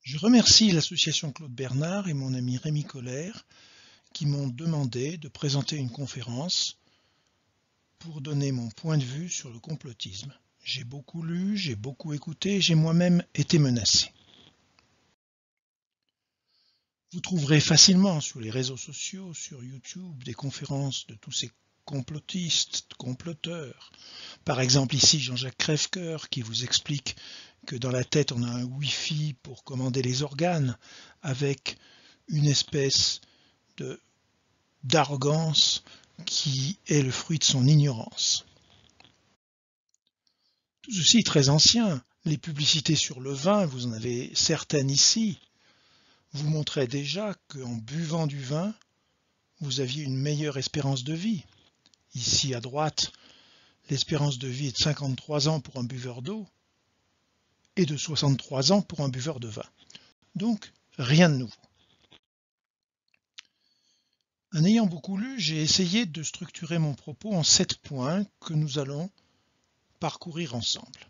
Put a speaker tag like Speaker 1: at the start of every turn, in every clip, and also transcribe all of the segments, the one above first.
Speaker 1: Je remercie l'association Claude Bernard et mon ami Rémi Colère qui m'ont demandé de présenter une conférence pour donner mon point de vue sur le complotisme. J'ai beaucoup lu, j'ai beaucoup écouté, j'ai moi-même été menacé. Vous trouverez facilement sur les réseaux sociaux, sur YouTube, des conférences de tous ces complotistes, comploteurs. Par exemple ici Jean-Jacques Crèvecoeur qui vous explique que dans la tête on a un Wi-Fi pour commander les organes avec une espèce d'arrogance qui est le fruit de son ignorance. Tout ceci est très ancien. Les publicités sur le vin, vous en avez certaines ici, vous montraient déjà qu'en buvant du vin, vous aviez une meilleure espérance de vie. Ici à droite, l'espérance de vie est de 53 ans pour un buveur d'eau et de 63 ans pour un buveur de vin. Donc, rien de nouveau. En ayant beaucoup lu, j'ai essayé de structurer mon propos en 7 points que nous allons parcourir ensemble.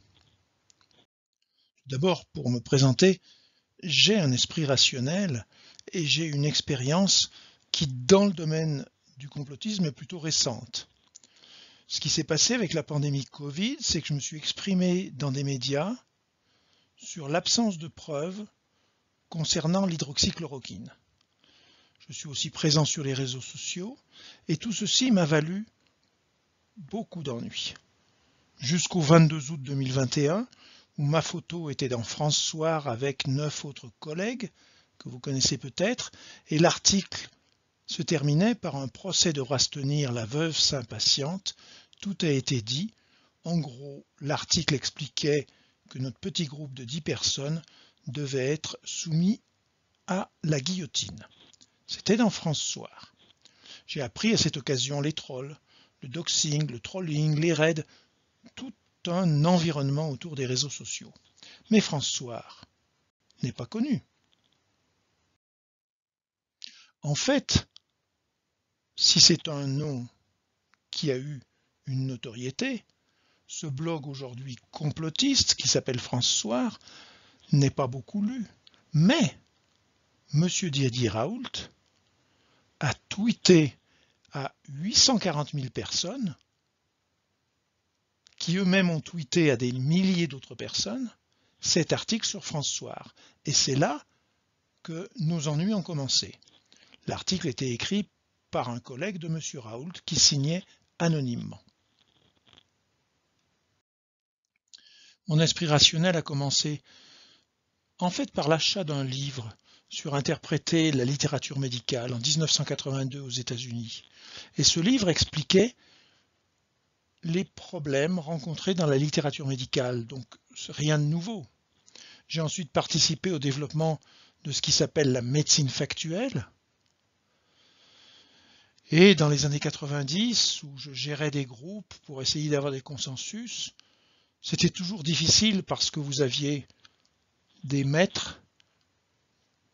Speaker 1: D'abord, pour me présenter, j'ai un esprit rationnel et j'ai une expérience qui, dans le domaine du complotisme, est plutôt récente. Ce qui s'est passé avec la pandémie Covid, c'est que je me suis exprimé dans des médias sur l'absence de preuves concernant l'hydroxychloroquine. Je suis aussi présent sur les réseaux sociaux et tout ceci m'a valu beaucoup d'ennuis. Jusqu'au 22 août 2021, où ma photo était dans France Soir avec 9 autres collègues, que vous connaissez peut-être, et l'article se terminait par un procès de Rastenir, la veuve s'impatiente. Tout a été dit. En gros, l'article expliquait que notre petit groupe de 10 personnes devait être soumis à la guillotine. C'était dans France Soir. J'ai appris à cette occasion les trolls, le doxing, le trolling, les raids, tout un environnement autour des réseaux sociaux. Mais France Soir n'est pas connu. En fait, si c'est un nom qui a eu une notoriété, ce blog aujourd'hui complotiste qui s'appelle France Soir n'est pas beaucoup lu. Mais M. Didier Raoult a tweeté à 840 000 personnes qui eux-mêmes ont tweeté à des milliers d'autres personnes cet article sur France Soir. Et c'est là que nos ennuis ont commencé. L'article était écrit par un collègue de M. Raoult qui signait anonymement. Mon esprit rationnel a commencé en fait par l'achat d'un livre sur interpréter la littérature médicale en 1982 aux États-Unis. Et ce livre expliquait les problèmes rencontrés dans la littérature médicale, donc rien de nouveau. J'ai ensuite participé au développement de ce qui s'appelle la médecine factuelle. Et dans les années 90, où je gérais des groupes pour essayer d'avoir des consensus, c'était toujours difficile parce que vous aviez des maîtres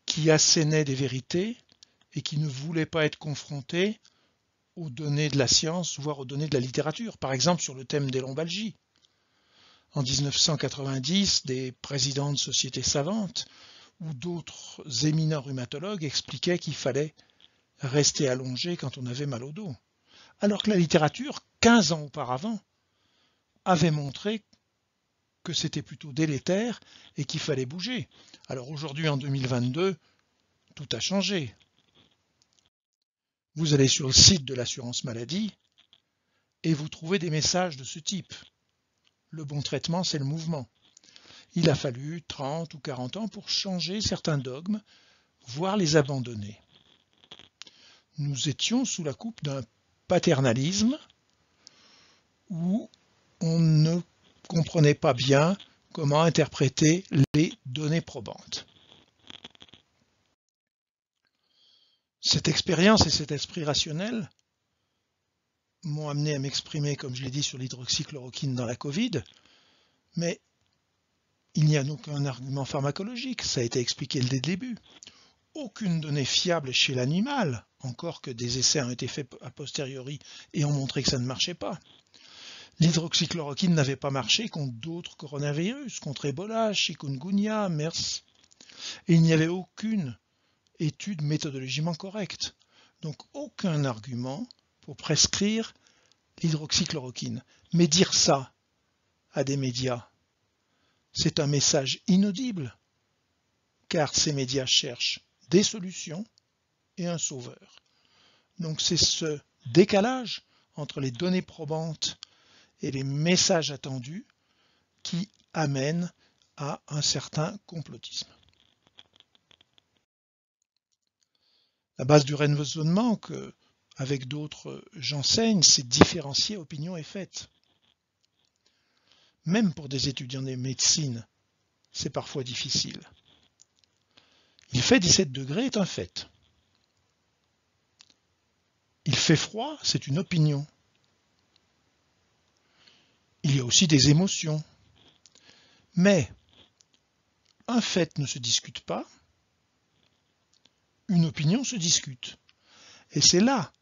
Speaker 1: qui assénaient des vérités et qui ne voulaient pas être confrontés aux données de la science, voire aux données de la littérature, par exemple sur le thème des lombalgies. En 1990, des présidents de sociétés savantes ou d'autres éminents rhumatologues expliquaient qu'il fallait rester allongé quand on avait mal au dos. Alors que la littérature, 15 ans auparavant, avait montré que c'était plutôt délétère et qu'il fallait bouger. Alors aujourd'hui, en 2022, tout a changé. Vous allez sur le site de l'assurance maladie et vous trouvez des messages de ce type. Le bon traitement, c'est le mouvement. Il a fallu 30 ou 40 ans pour changer certains dogmes, voire les abandonner. Nous étions sous la coupe d'un paternalisme où on ne comprenait pas bien comment interpréter les données probantes. Cette expérience et cet esprit rationnel m'ont amené à m'exprimer, comme je l'ai dit, sur l'hydroxychloroquine dans la Covid, mais il n'y a aucun argument pharmacologique, ça a été expliqué dès le début. Aucune donnée fiable chez l'animal, encore que des essais ont été faits a posteriori et ont montré que ça ne marchait pas. L'hydroxychloroquine n'avait pas marché contre d'autres coronavirus, contre Ebola, chikungunya, MERS. Et il n'y avait aucune étude méthodologiquement correcte. Donc aucun argument pour prescrire l'hydroxychloroquine. Mais dire ça à des médias, c'est un message inaudible, car ces médias cherchent des solutions et un sauveur. Donc c'est ce décalage entre les données probantes et les messages attendus qui amène à un certain complotisme. La base du raisonnement que, avec d'autres, j'enseigne, c'est différencier opinion et fait. Même pour des étudiants de médecine, c'est parfois difficile. Il fait 17 degrés est un fait. Il fait froid, c'est une opinion. Il y a aussi des émotions. Mais un fait ne se discute pas, une opinion se discute. Et c'est là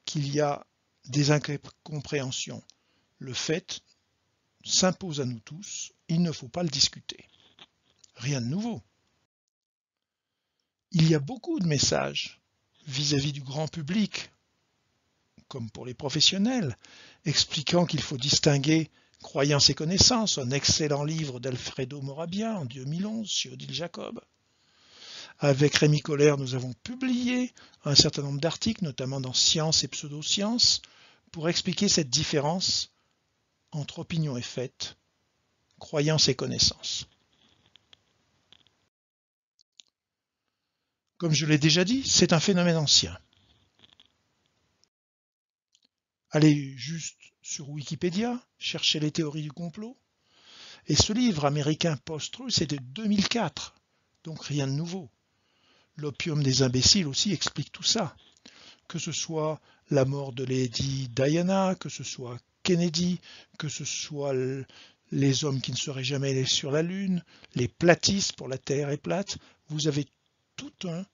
Speaker 1: qu'il y a des incompréhensions. Le fait s'impose à nous tous, il ne faut pas le discuter. Rien de nouveau. Il y a beaucoup de messages vis-à-vis du grand public, comme pour les professionnels, expliquant qu'il faut distinguer croyance et connaissance, un excellent livre d'Alfredo Morabia en 2011 chez Odile Jacob. Avec Rémi Colère, nous avons publié un certain nombre d'articles, notamment dans Science et Pseudosciences, pour expliquer cette différence entre opinion et fait, croyance et connaissance. Comme je l'ai déjà dit, c'est un phénomène ancien. Allez juste sur Wikipédia, cherchez les théories du complot. Et ce livre américain post-truth, c'est de 2004, donc rien de nouveau. L'opium des imbéciles aussi explique tout ça. Que ce soit la mort de Lady Diana, que ce soit Kennedy, que ce soit les hommes qui ne seraient jamais allés sur la Lune, les platistes pour la Terre est plate, vous avez tout un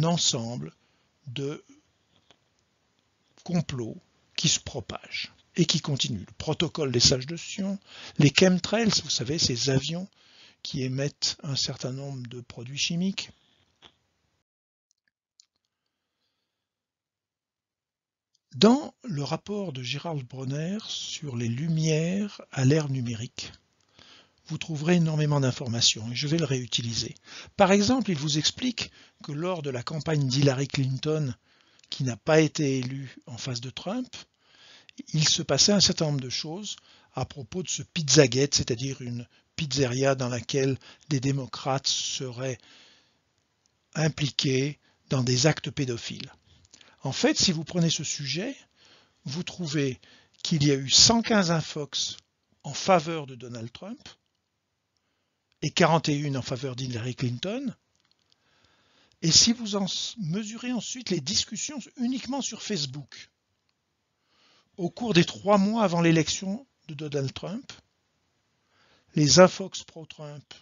Speaker 1: ensemble de complots qui se propagent et qui continuent. Le protocole des sages de Sion, les chemtrails, vous savez, ces avions qui émettent un certain nombre de produits chimiques. Dans le rapport de Gerald Bronner sur les lumières à l'ère numérique, vous trouverez énormément d'informations et je vais le réutiliser. Par exemple, il vous explique que lors de la campagne d'Hillary Clinton, qui n'a pas été élue en face de Trump, il se passait un certain nombre de choses à propos de ce Pizzagate, c'est-à-dire une pizzeria dans laquelle des démocrates seraient impliqués dans des actes pédophiles. En fait, si vous prenez ce sujet, vous trouvez qu'il y a eu 115 infox en faveur de Donald Trump et 41 en faveur d'Hillary Clinton. Et si vous en mesurez ensuite les discussions uniquement sur Facebook, au cours des 3 mois avant l'élection de Donald Trump, les infox pro-Trump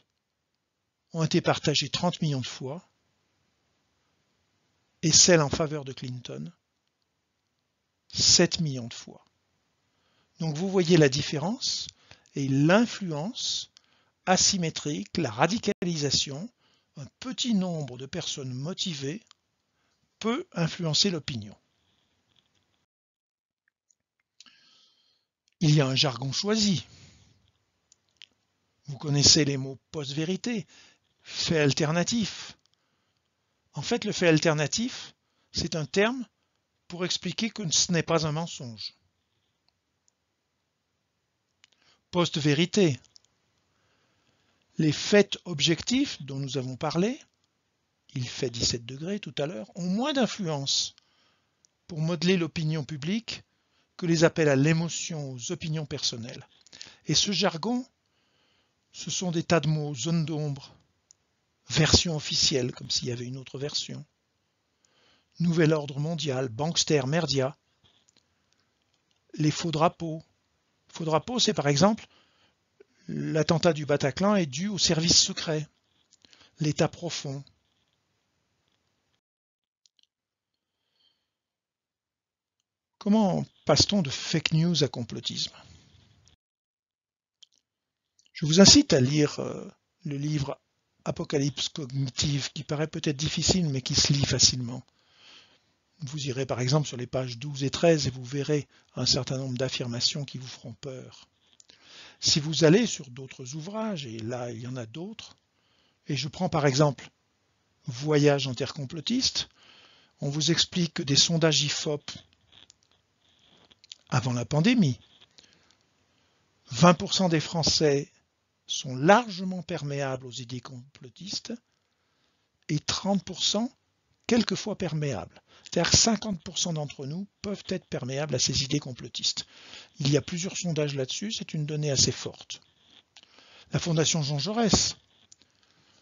Speaker 1: ont été partagées 30 millions de fois et celles en faveur de Clinton 7 millions de fois. Donc vous voyez la différence et l'influence asymétrique, la radicalisation, un petit nombre de personnes motivées peut influencer l'opinion. Il y a un jargon choisi. Vous connaissez les mots post-vérité, fait alternatif. En fait, le fait alternatif, c'est un terme pour expliquer que ce n'est pas un mensonge. Post-vérité. Les faits objectifs dont nous avons parlé, il fait 17 degrés tout à l'heure, ont moins d'influence pour modeler l'opinion publique que les appels à l'émotion, aux opinions personnelles. Et ce jargon, ce sont des tas de mots, zone d'ombre, version officielle, comme s'il y avait une autre version, nouvel ordre mondial, bankster, merdia, les faux drapeaux. Faux drapeaux, c'est par exemple l'attentat du Bataclan est dû au service secret, l'état profond. Comment passe-t-on de fake news à complotisme? Je vous incite à lire le livre apocalypse cognitive qui paraît peut-être difficile mais qui se lit facilement. Vous irez par exemple sur les pages 12 et 13 et vous verrez un certain nombre d'affirmations qui vous feront peur. Si vous allez sur d'autres ouvrages, et là il y en a d'autres, et je prends par exemple Voyage en terre complotiste, on vous explique que des sondages IFOP avant la pandémie, 20% des Français sont largement perméables aux idées complotistes et 30% quelquefois perméables. C'est-à-dire que 50% d'entre nous peuvent être perméables à ces idées complotistes. Il y a plusieurs sondages là-dessus, c'est une donnée assez forte. La Fondation Jean Jaurès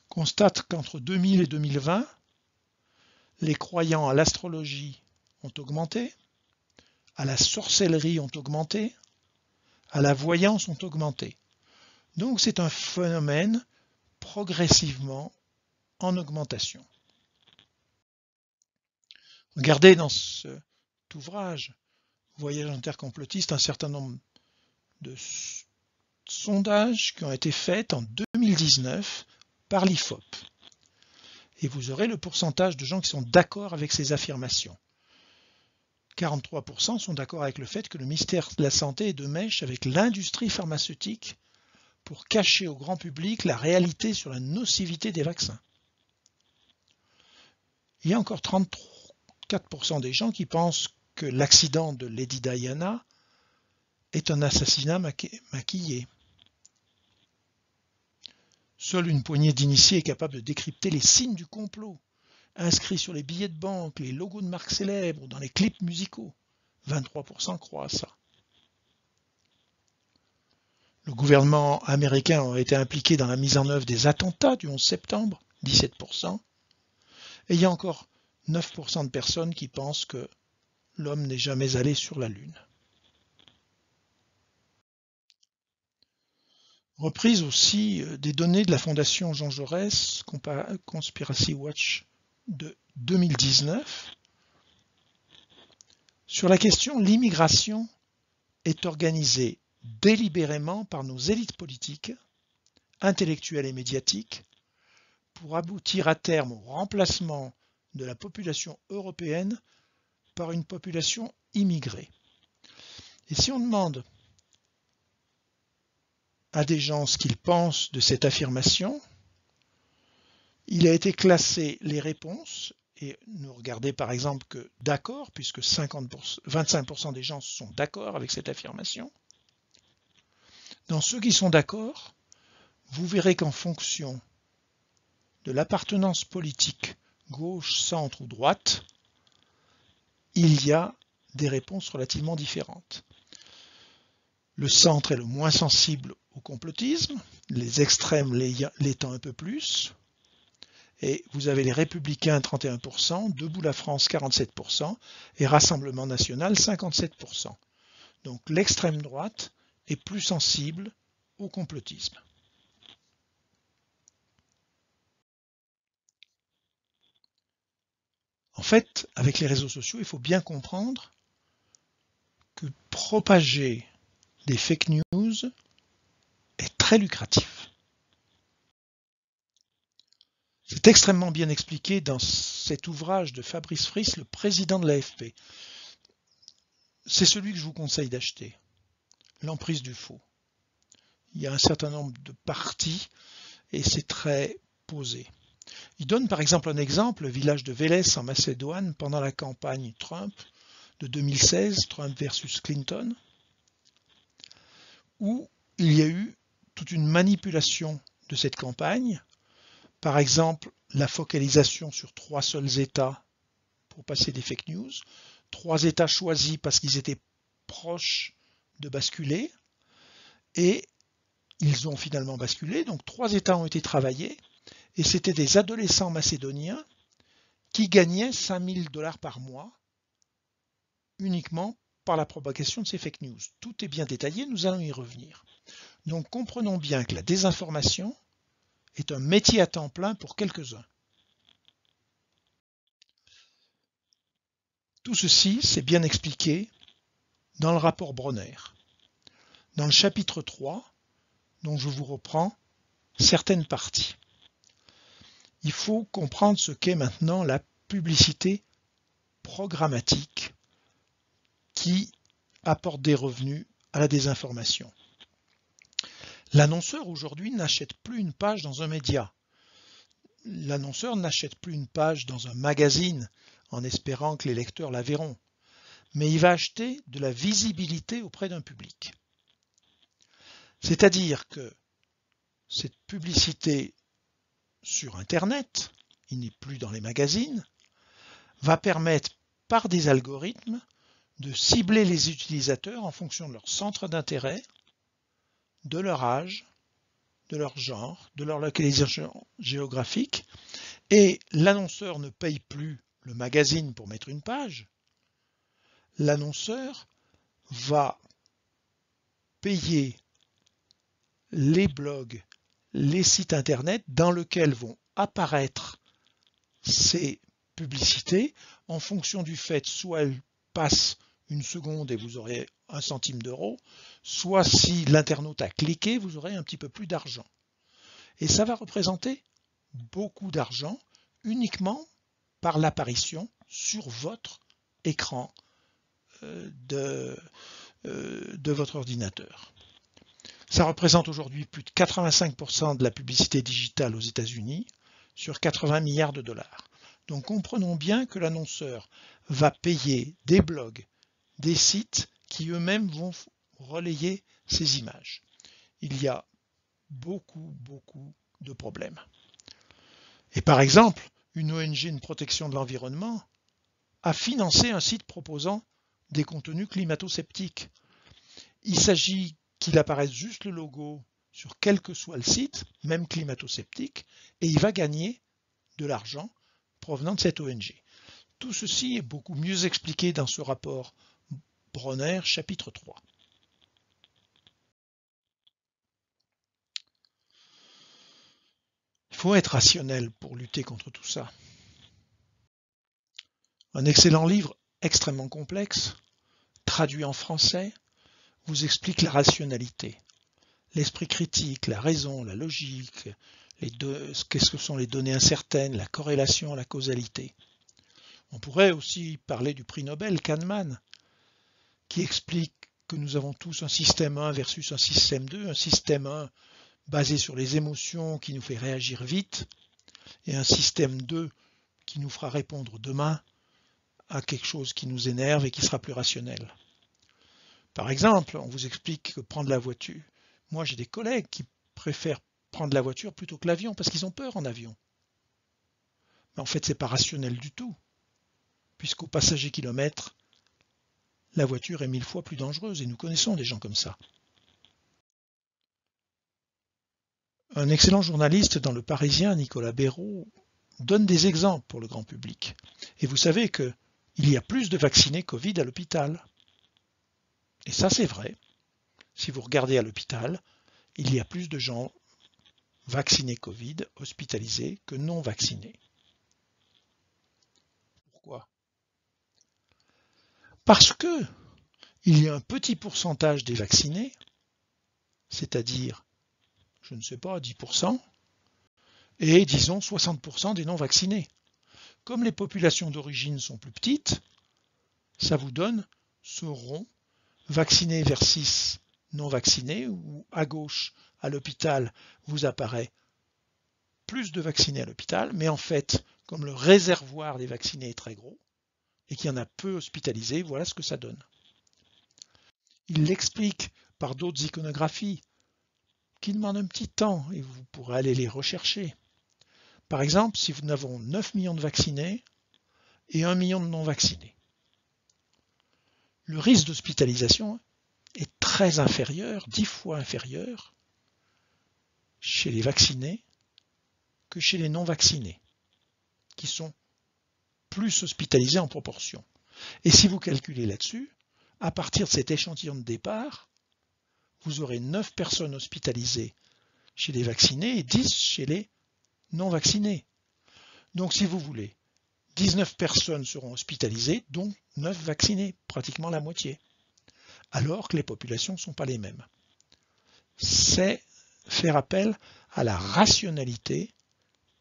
Speaker 1: constate qu'entre 2000 et 2020, les croyants à l'astrologie ont augmenté, à la sorcellerie ont augmenté, à la voyance ont augmenté. Donc c'est un phénomène progressivement en augmentation. Regardez dans cet ouvrage, Voyage en terre complotiste, un certain nombre de sondages qui ont été faits en 2019 par l'IFOP. Et vous aurez le pourcentage de gens qui sont d'accord avec ces affirmations. 43% sont d'accord avec le fait que le ministère de la Santé est de mèche avec l'industrie pharmaceutique pour cacher au grand public la réalité sur la nocivité des vaccins. Il y a encore 34% des gens qui pensent que l'accident de Lady Diana est un assassinat maquillé. Seule une poignée d'initiés est capable de décrypter les signes du complot, inscrits sur les billets de banque, les logos de marques célèbres ou dans les clips musicaux. 23% croient à ça. Le gouvernement américain aurait été impliqué dans la mise en œuvre des attentats du 11 septembre, 17%. Et il y a encore 9% de personnes qui pensent que l'homme n'est jamais allé sur la Lune. Reprise aussi des données de la Fondation Jean Jaurès, Conspiracy Watch de 2019. Sur la question, l'immigration est organisée délibérément par nos élites politiques, intellectuelles et médiatiques, pour aboutir à terme au remplacement de la population européenne par une population immigrée. Et si on demande à des gens ce qu'ils pensent de cette affirmation, il a été classé les réponses, et nous regardez par exemple que d'accord, puisque 25% des gens sont d'accord avec cette affirmation. Dans ceux qui sont d'accord, vous verrez qu'en fonction de l'appartenance politique, gauche, centre ou droite, il y a des réponses relativement différentes. Le centre est le moins sensible au complotisme, les extrêmes l'étant un peu plus, et vous avez les Républicains 31%, Debout la France 47% et Rassemblement National 57%. Donc l'extrême droite est plus sensible au complotisme. En fait, avec les réseaux sociaux, il faut bien comprendre que propager des fake news est très lucratif. C'est extrêmement bien expliqué dans cet ouvrage de Fabrice Friss, le président de l'AFP. C'est celui que je vous conseille d'acheter, L'emprise du faux. Il y a un certain nombre de parties et c'est très posé. Il donne par exemple un exemple, le village de Vélès en Macédoine pendant la campagne Trump de 2016, Trump versus Clinton, où il y a eu toute une manipulation de cette campagne. Par exemple, la focalisation sur 3 seuls États pour passer des fake news, 3 États choisis parce qu'ils étaient proches de basculer, et ils ont finalement basculé, donc 3 États ont été travaillés, et c'était des adolescents macédoniens qui gagnaient 5 000 $ par mois uniquement par la propagation de ces fake news. Tout est bien détaillé, nous allons y revenir. Donc comprenons bien que la désinformation est un métier à temps plein pour quelques-uns. Tout ceci, c'est bien expliqué dans le rapport Bronner, dans le chapitre 3, dont je vous reprends certaines parties. il faut comprendre ce qu'est maintenant la publicité programmatique qui apporte des revenus à la désinformation. L'annonceur aujourd'hui n'achète plus une page dans un média. L'annonceur n'achète plus une page dans un magazine en espérant que les lecteurs la verront, mais il va acheter de la visibilité auprès d'un public. C'est-à-dire que cette publicité sur Internet, il n'est plus dans les magazines, va permettre par des algorithmes de cibler les utilisateurs en fonction de leur centre d'intérêt, de leur âge, de leur genre, de leur localisation géographique, et l'annonceur ne paye plus le magazine pour mettre une page. L'annonceur va payer les blogs, les sites internet dans lesquels vont apparaître ces publicités en fonction du fait soit elles passent une seconde et vous aurez 1 centime d'euro, soit si l'internaute a cliqué, vous aurez un petit peu plus d'argent. Et ça va représenter beaucoup d'argent uniquement par l'apparition sur votre écran de votre ordinateur. Ça représente aujourd'hui plus de 85% de la publicité digitale aux États-Unis sur 80 milliards de dollars. Donc comprenons bien que l'annonceur va payer des blogs, des sites qui eux-mêmes vont relayer ces images. Il y a beaucoup de problèmes. Et par exemple, une ONG, une protection de l'environnement, a financé un site proposant des contenus climato-sceptiques. Il s'agit qu'il apparaisse juste le logo sur quel que soit le site, même climato-sceptique, et il va gagner de l'argent provenant de cette ONG. Tout ceci est beaucoup mieux expliqué dans ce rapport Bronner, chapitre 3. Il faut être rationnel pour lutter contre tout ça. Un excellent livre extrêmement complexe, traduit en français, vous explique la rationalité, l'esprit critique, la raison, la logique, qu'est-ce que sont les données incertaines, la corrélation, la causalité. On pourrait aussi parler du prix Nobel Kahneman, qui explique que nous avons tous un système 1 versus un système 2, un système 1 basé sur les émotions qui nous fait réagir vite, et un système 2 qui nous fera répondre demain à quelque chose qui nous énerve et qui sera plus rationnel. Par exemple, on vous explique que prendre la voiture, moi j'ai des collègues qui préfèrent prendre la voiture plutôt que l'avion parce qu'ils ont peur en avion. Mais en fait, c'est pas rationnel du tout, puisqu'au passager kilomètre, la voiture est 1000 fois plus dangereuse et nous connaissons des gens comme ça. Un excellent journaliste dans Le Parisien, Nicolas Béraud, donne des exemples pour le grand public. Et vous savez qu'il y a plus de vaccinés Covid à l'hôpital. Et ça, c'est vrai. Si vous regardez à l'hôpital, il y a plus de gens vaccinés Covid, hospitalisés, que non vaccinés. Pourquoi ? Parce que il y a un petit pourcentage des vaccinés, c'est-à-dire, je ne sais pas, 10%, et disons 60% des non vaccinés. Comme les populations d'origine sont plus petites, ça vous donne ce rond vaccinés versus non vaccinés, où à gauche, à l'hôpital, vous apparaît plus de vaccinés à l'hôpital, mais en fait, comme le réservoir des vaccinés est très gros, et qu'il y en a peu hospitalisés, voilà ce que ça donne. Il l'explique par d'autres iconographies, qui demandent un petit temps, et vous pourrez aller les rechercher. Par exemple, si nous avons 9 millions de vaccinés et 1 million de non-vaccinés, le risque d'hospitalisation est très inférieur, 10 fois inférieur, chez les vaccinés que chez les non-vaccinés, qui sont plus hospitalisés en proportion. Et si vous calculez là-dessus, à partir de cet échantillon de départ, vous aurez 9 personnes hospitalisées chez les vaccinés et 10 chez les non-vaccinés. Donc si vous voulez, 19 personnes seront hospitalisées, dont 9 vaccinés, pratiquement la moitié, alors que les populations ne sont pas les mêmes. C'est faire appel à la rationalité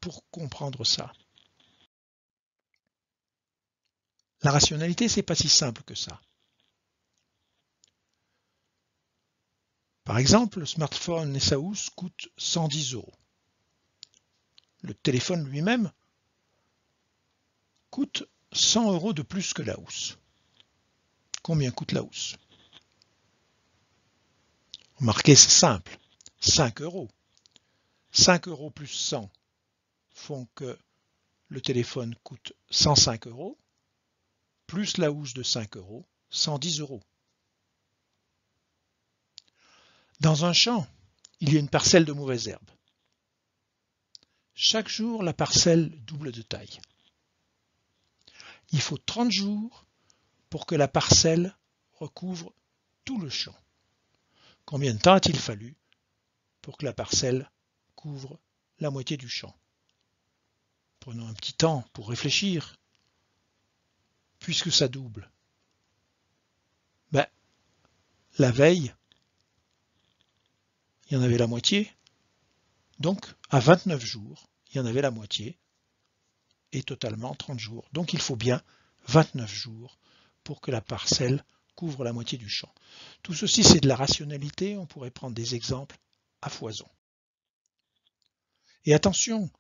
Speaker 1: pour comprendre ça. La rationalité, c'est pas si simple que ça. Par exemple, le smartphone et sa housse coûtent 110 €. Le téléphone lui-même coûte 100 € de plus que la housse. Combien coûte la housse? Remarquez, c'est simple, 5 €. 5 € plus 100 font que le téléphone coûte 105 €, plus la housse de 5 €, 110 €. Dans un champ, il y a une parcelle de mauvaises herbes. Chaque jour, la parcelle double de taille. Il faut 30 jours pour que la parcelle recouvre tout le champ. Combien de temps a-t-il fallu pour que la parcelle couvre la moitié du champ? Prenons un petit temps pour réfléchir. Puisque ça double, la veille, il y en avait la moitié. Donc, à 29 jours, il y en avait la moitié. Et totalement 30 jours. Donc, il faut bien 29 jours pour que la parcelle couvre la moitié du champ. Tout ceci, c'est de la rationalité. On pourrait prendre des exemples à foison. Et attention,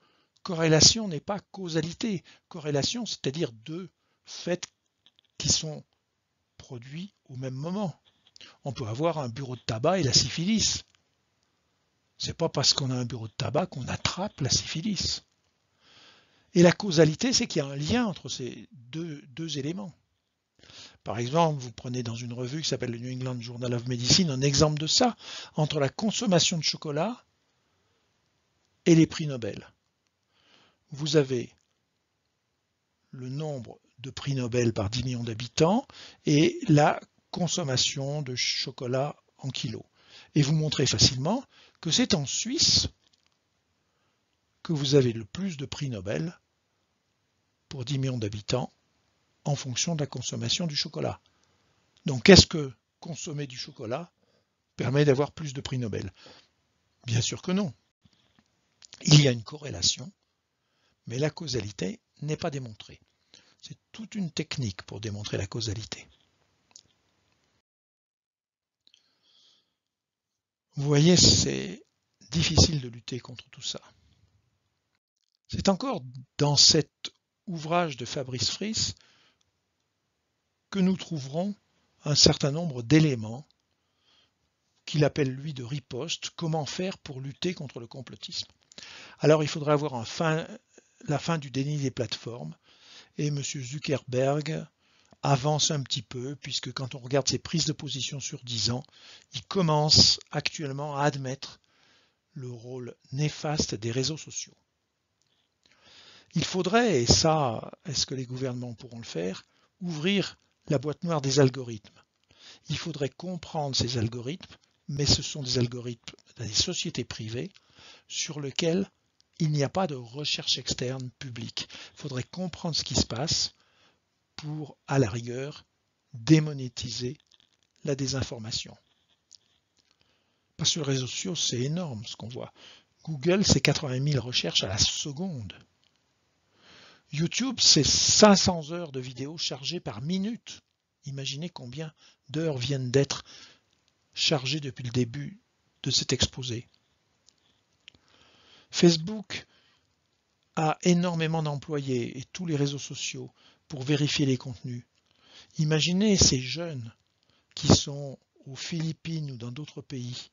Speaker 1: corrélation n'est pas causalité. Corrélation, c'est-à-dire deux faits qui sont produits au même moment. On peut avoir un bureau de tabac et la syphilis. C'est pas parce qu'on a un bureau de tabac qu'on attrape la syphilis. Et la causalité, c'est qu'il y a un lien entre ces deux éléments. Par exemple, vous prenez dans une revue qui s'appelle le New England Journal of Medicine un exemple de ça, entre la consommation de chocolat et les prix Nobel. Vous avez le nombre de prix Nobel par 10 millions d'habitants et la consommation de chocolat en kilos. Et vous montrez facilement que c'est en Suisse que vous avez le plus de prix Nobel pour 10 millions d'habitants en fonction de la consommation du chocolat. Donc, est-ce que consommer du chocolat permet d'avoir plus de prix Nobel? Bien sûr que non. Il y a une corrélation, mais la causalité n'est pas démontrée. C'est toute une technique pour démontrer la causalité. Vous voyez, c'est difficile de lutter contre tout ça. C'est encore dans cet ouvrage de Fabrice Friess que nous trouverons un certain nombre d'éléments qu'il appelle lui de riposte, comment faire pour lutter contre le complotisme. Alors il faudrait avoir la fin du déni des plateformes, et M. Zuckerberg avance un petit peu, puisque quand on regarde ses prises de position sur 10 ans, il commence actuellement à admettre le rôle néfaste des réseaux sociaux. Il faudrait, et ça, est-ce que les gouvernements pourront le faire, ouvrir la boîte noire des algorithmes. Il faudrait comprendre ces algorithmes, mais ce sont des algorithmes des sociétés privées sur lesquels il n'y a pas de recherche externe publique. Il faudrait comprendre ce qui se passe pour, à la rigueur, démonétiser la désinformation. Parce que les réseaux sociaux, c'est énorme ce qu'on voit. Google, c'est 80 000 recherches à la seconde. YouTube, c'est 500 heures de vidéos chargées par minute. Imaginez combien d'heures viennent d'être chargées depuis le début de cet exposé. Facebook a énormément d'employés et tous les réseaux sociaux pour vérifier les contenus. Imaginez ces jeunes qui sont aux Philippines ou dans d'autres pays,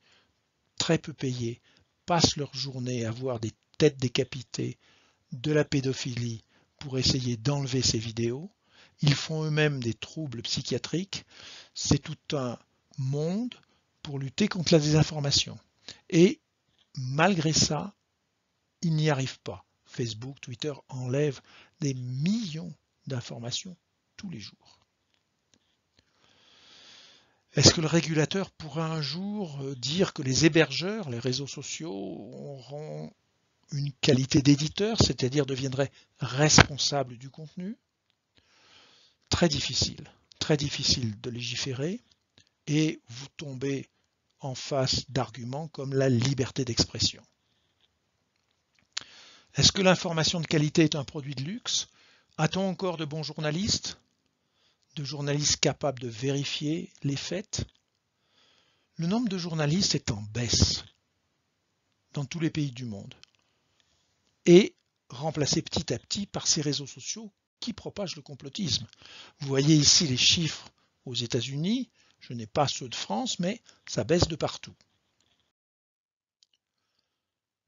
Speaker 1: très peu payés, passent leur journée à voir des têtes décapitées, de la pédophilie pour essayer d'enlever ces vidéos. Ils font eux-mêmes des troubles psychiatriques. C'est tout un monde pour lutter contre la désinformation. Et malgré ça, ils n'y arrivent pas. Facebook, Twitter enlèvent des millions d'informations tous les jours. Est-ce que le régulateur pourra un jour dire que les hébergeurs, les réseaux sociaux, auront une qualité d'éditeur, c'est-à-dire deviendraient responsables du contenu? Très difficile de légiférer, et vous tombez en face d'arguments comme la liberté d'expression. Est-ce que l'information de qualité est un produit de luxe? A-t-on encore de bons journalistes? De journalistes capables de vérifier les faits? Le nombre de journalistes est en baisse dans tous les pays du monde et remplacé petit à petit par ces réseaux sociaux qui propagent le complotisme. Vous voyez ici les chiffres aux États-Unis, je n'ai pas ceux de France, mais ça baisse de partout.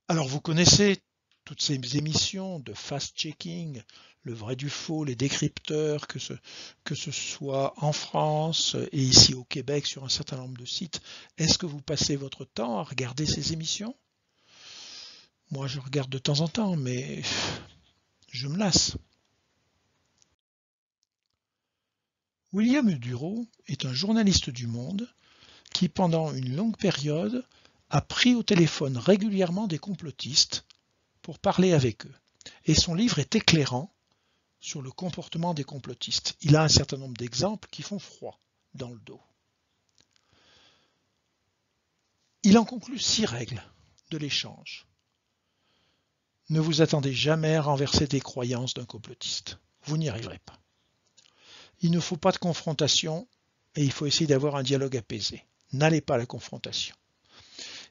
Speaker 1: Alors vous connaissez toutes ces émissions de fast-checking, le vrai du faux, les décrypteurs, que ce soit en France et ici au Québec sur un certain nombre de sites. Est-ce que vous passez votre temps à regarder ces émissions? Moi je regarde de temps en temps, mais je me lasse. William Udurow est un journaliste du Monde qui, pendant une longue période, a pris au téléphone régulièrement des complotistes pour parler avec eux. Et son livre est éclairant sur le comportement des complotistes. Il a un certain nombre d'exemples qui font froid dans le dos. Il en conclut 6 règles de l'échange. Ne vous attendez jamais à renverser des croyances d'un complotiste. Vous n'y arriverez pas. Il ne faut pas de confrontation et il faut essayer d'avoir un dialogue apaisé. N'allez pas à la confrontation.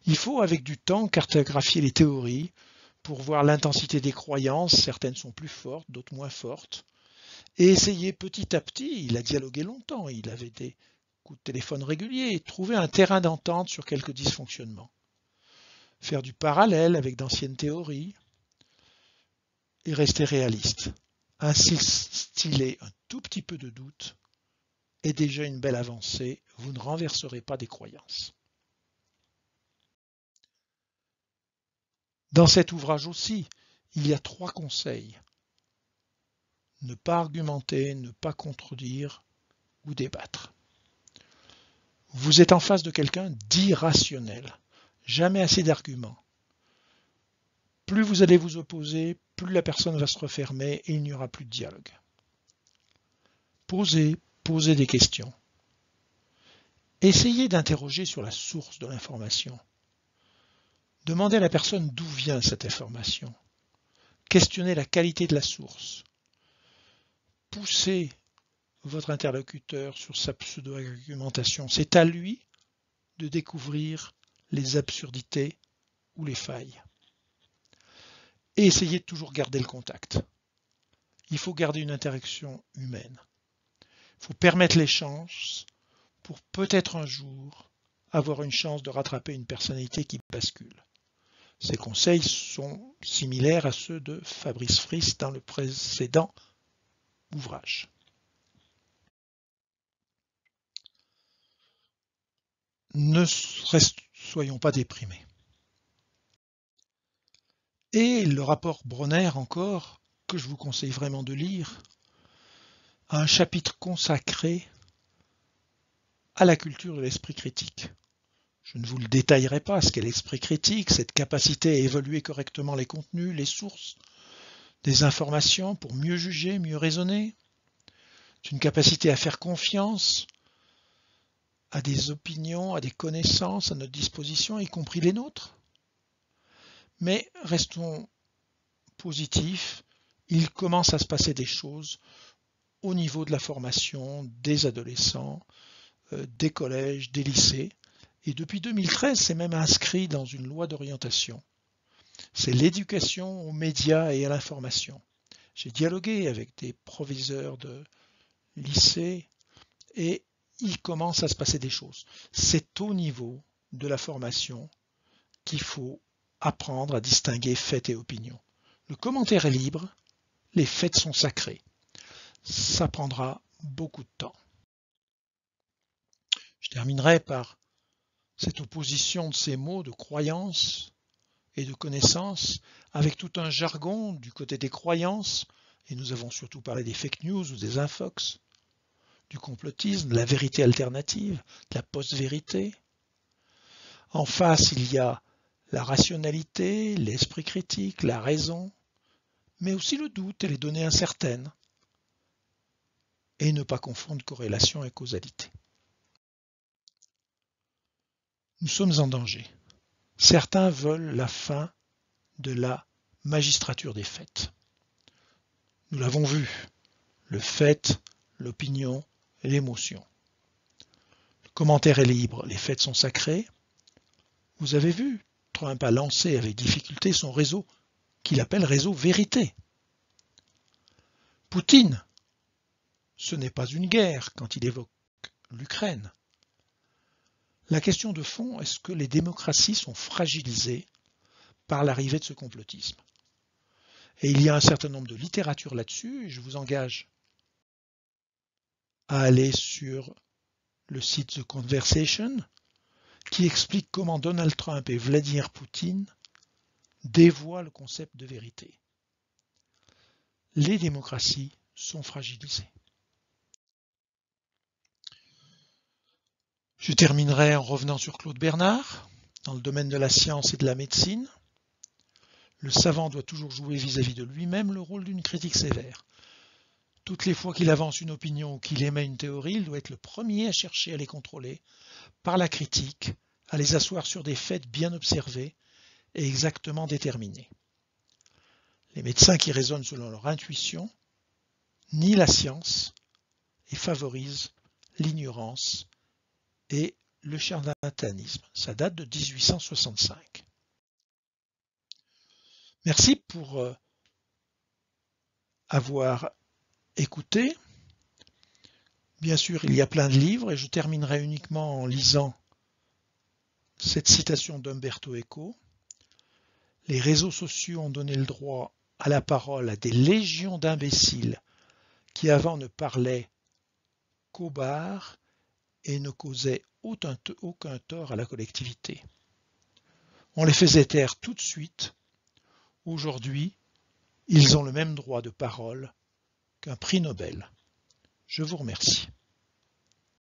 Speaker 1: Il faut, avec du temps, cartographier les théories pour voir l'intensité des croyances. Certaines sont plus fortes, d'autres moins fortes. Et essayer petit à petit, il a dialogué longtemps, il avait des coups de téléphone réguliers, et trouver un terrain d'entente sur quelques dysfonctionnements. Faire du parallèle avec d'anciennes théories et rester réaliste. Instiller un tout petit peu de doute est déjà une belle avancée, vous ne renverserez pas des croyances. Dans cet ouvrage aussi, il y a 3 conseils. Ne pas argumenter, ne pas contredire ou débattre. Vous êtes en face de quelqu'un d'irrationnel. Jamais assez d'arguments. Plus vous allez vous opposer, plus la personne va se refermer et il n'y aura plus de dialogue. Posez des questions. Essayez d'interroger sur la source de l'information. Demandez à la personne d'où vient cette information. Questionnez la qualité de la source. Poussez votre interlocuteur sur sa pseudo-argumentation. C'est à lui de découvrir les absurdités ou les failles. Et essayez de toujours garder le contact. Il faut garder une interaction humaine. Il faut permettre l'échange pour peut-être un jour avoir une chance de rattraper une personnalité qui bascule. Ces conseils sont similaires à ceux de Fabrice Friss dans le précédent ouvrage. Ne soyons pas déprimés. Et le rapport Bronner encore, que je vous conseille vraiment de lire, a un chapitre consacré à la culture de l'esprit critique. Je ne vous le détaillerai pas, ce qu'est l'esprit critique, cette capacité à évaluer correctement les contenus, les sources, des informations pour mieux juger, mieux raisonner. C'est une capacité à faire confiance à des opinions, à des connaissances à notre disposition, y compris les nôtres. Mais restons positifs, il commence à se passer des choses au niveau de la formation des adolescents, des collèges, des lycées. Et depuis 2013, c'est même inscrit dans une loi d'orientation. C'est l'éducation aux médias et à l'information. J'ai dialogué avec des proviseurs de lycée et il commence à se passer des choses. C'est au niveau de la formation qu'il faut apprendre à distinguer faits et opinions. Le commentaire est libre, les faits sont sacrés. Ça prendra beaucoup de temps. Je terminerai par cette opposition de ces mots de croyance et de connaissance avec tout un jargon du côté des croyances, et nous avons surtout parlé des fake news ou des infox, du complotisme, de la vérité alternative, de la post-vérité. En face, il y a la rationalité, l'esprit critique, la raison, mais aussi le doute et les données incertaines, et ne pas confondre corrélation et causalité. Nous sommes en danger. Certains veulent la fin de la magistrature des faits. Nous l'avons vu, le fait, l'opinion et l'émotion. Le commentaire est libre, les faits sont sacrés. Vous avez vu, Trump a lancé avec difficulté son réseau qu'il appelle réseau vérité. Poutine, ce n'est pas une guerre quand il évoque l'Ukraine. La question de fond, est-ce que les démocraties sont fragilisées par l'arrivée de ce complotisme? Et il y a un certain nombre de littératures là-dessus, et je vous engage à aller sur le site The Conversation, qui explique comment Donald Trump et Vladimir Poutine dévoient le concept de vérité. Les démocraties sont fragilisées. Je terminerai en revenant sur Claude Bernard. Dans le domaine de la science et de la médecine, le savant doit toujours jouer vis-à-vis de lui-même le rôle d'une critique sévère. Toutes les fois qu'il avance une opinion ou qu'il émet une théorie, il doit être le premier à chercher à les contrôler par la critique, à les asseoir sur des faits bien observés et exactement déterminés. Les médecins qui raisonnent selon leur intuition nient la science et favorisent l'ignorance et le charlatanisme. Ça date de 1865. Merci pour avoir écouté. Bien sûr, il y a plein de livres et je terminerai uniquement en lisant cette citation d'Umberto Eco. Les réseaux sociaux ont donné le droit à la parole à des légions d'imbéciles qui avant ne parlaient qu'au bar et ne causaient aucun tort à la collectivité. On les faisait taire tout de suite. Aujourd'hui, ils ont le même droit de parole qu'un prix Nobel. Je vous remercie.